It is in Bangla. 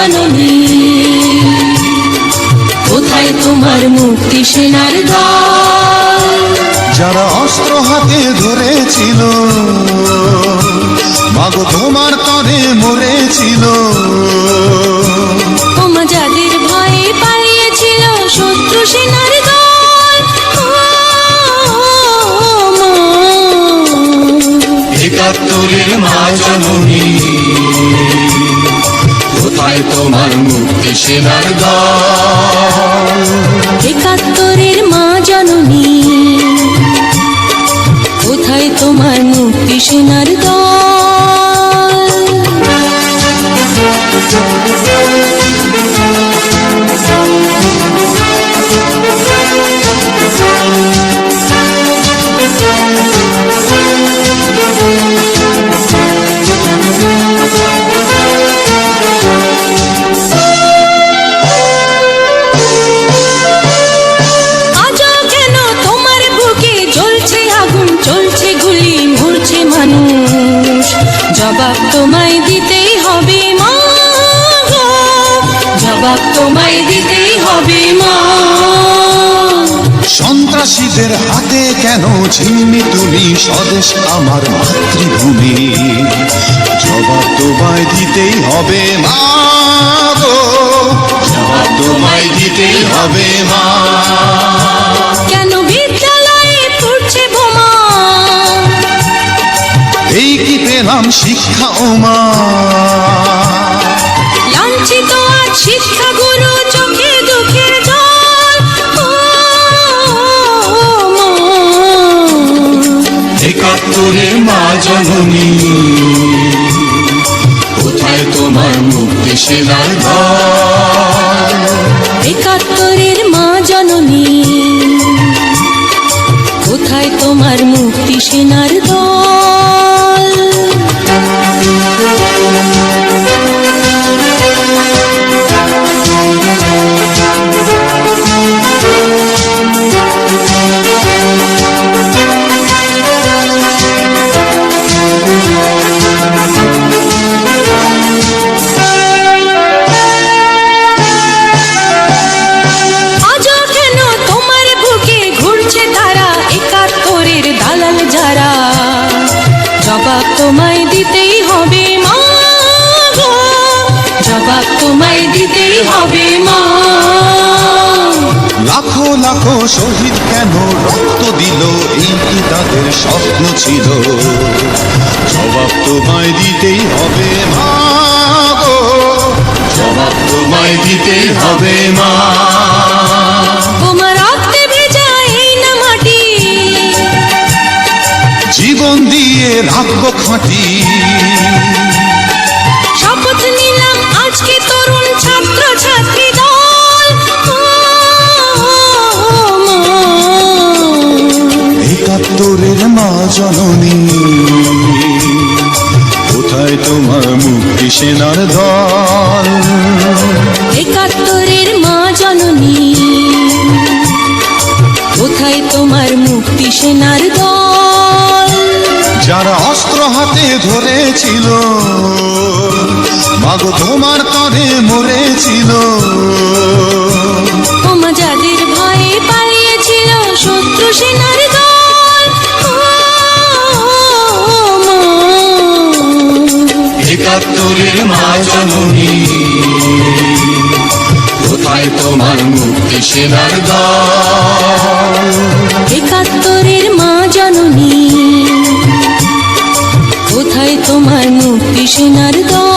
জননী, কোথায় তোমার মুক্তি সেনার দল? যারা অস্ত্র হাতে ধরেছিল, মাগো তোমার তরে মরেছিল। ওমা যাদের ভয়ে পালিয়েছিল শত্রু সেনার দল, একাত্তরের মা জননী, কোথায় তোমার মুক্তি সেনার দল? একাত্তরের মা জননী, কোথায় তোমার মুক্তি সেনার দল? জবাব তোমায় দিতেই হবে মা গো, জবাব তোমায় দিতেই হবে মা। সন্ত্রাসীদের হাতে কেন ছিন্নি তুমি স্বদেশ আমার মাতৃভূমি? জবাব তোমায় দিতেই হবে মা গো, জবাব তোমায় দিতেই হবে মা। কেন বিদ্যালয়ে পড়ছে বোমা? এই কি পেলাম শিক্ষা ও মা? লাঞ্ছিত আজ শিক্ষাগুরু, চোখে দুঃখের জল। একাত্তরের মা জননী, কোথায় তোমার মুক্তি সেনার দল? একাত্তরের মা জননী, কোথায় তোমার মুক্তি সেনার দল? জবাব তোমায় দিতেই হবে মা গো, জবাব তোমায় দিতেই হবে মা। লাখো লাখো শহীদ কেন রক্ত দিল, এই কি তাদের স্বপ্ন ছিল? জবাব তোমায় দিতেই হবে মা গো, জবাব তোমায় দিতেই হবে মা। তোমার রক্তে ভেজা এই না মাটি, জীবন দিয়ে রাখবো খাঁটি। শপথ নিলাম আজকে তরুণ ছাত্র ছাত্রী দল। একাত্তরের মা জননী, কোথায় তোমার মুক্তি সেনার দল? একাত্তরের মা জননী, কোথায় তোমার মুক্তি সেনার দল? যারা অস্ত্র হাতে ধরেছিল, মাগো তোমার তরে মরেছিল। ওমা যাদের ভয়ে পালিয়েছিল শত্রু সেনার দল। একাত্তরের মা জননী, কোথায় তোমার মুক্তি সেনার দল? একাত্তরের মা জননী, কোথায় তোমার মুক্তি সেনার দল?